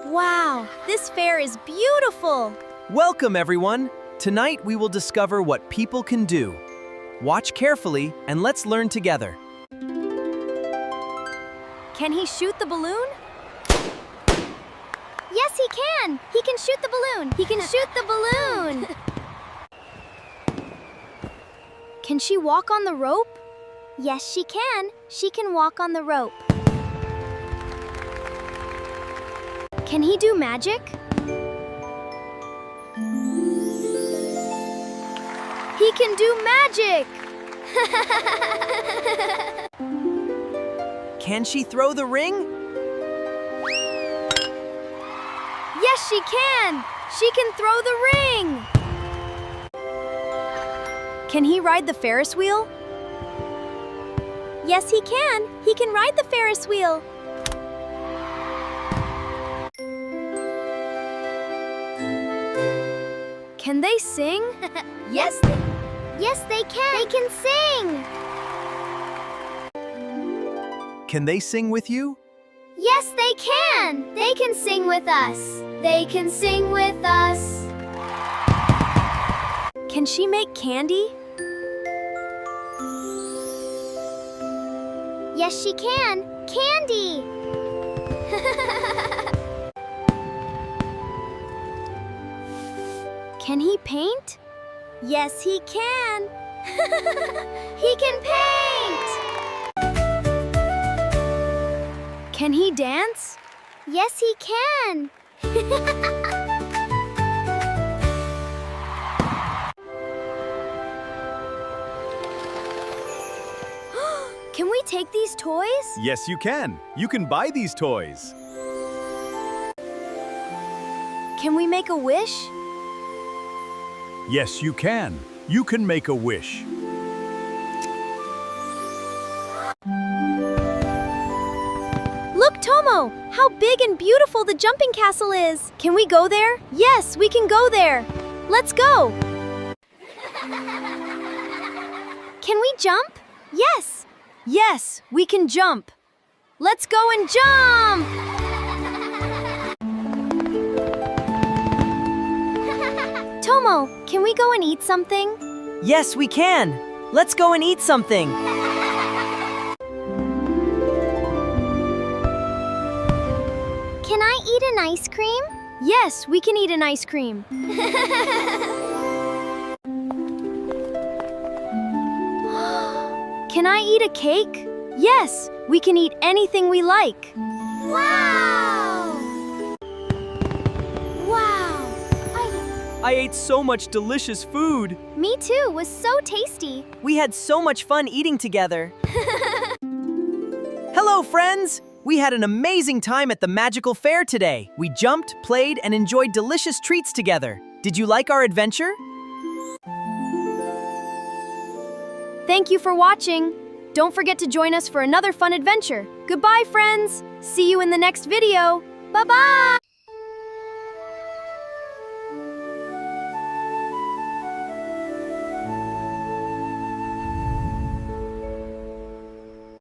Wow, this fair is beautiful! Welcome, everyone! Tonight we will discover what people can do. Watch carefully and let's learn together. Can he shoot the balloon? Yes, he can! He can shoot the balloon! He can shoot the balloon! Can she walk on the rope? Yes, she can. She can walk on the rope. Can he do magic? He can do magic! Can she throw the ring? Yes, she can! She can throw the ring! Can he ride the Ferris wheel? Yes, he can! He can ride the Ferris wheel! Can they sing? Yes, they can! They can sing! Can they sing with you? Yes, they can! They can sing with us! They can sing with us! Can she make candy? Yes, she can! Candy! Can he paint? Yes, he can! He can paint! Can he dance? Yes, he can! Can we take these toys? Yes, you can. You can buy these toys. Can we make a wish? Yes, you can. You can make a wish. Look, Tomo! How big and beautiful the jumping castle is! Can we go there? Yes, we can go there! Let's go! Can we jump? Yes! Yes, we can jump! Let's go and jump! Tomo, can we go and eat something? Yes, we can! Let's go and eat something! Can I eat an ice cream? Yes, we can eat an ice cream. Can I eat a cake? Yes, we can eat anything we like. Wow! Wow! I ate so much delicious food! Me too, it was so tasty. We had so much fun eating together. Hello, friends! We had an amazing time at the magical fair today. We jumped, played, and enjoyed delicious treats together. Did you like our adventure? Thank you for watching. Don't forget to join us for another fun adventure. Goodbye, friends. See you in the next video. Bye-bye!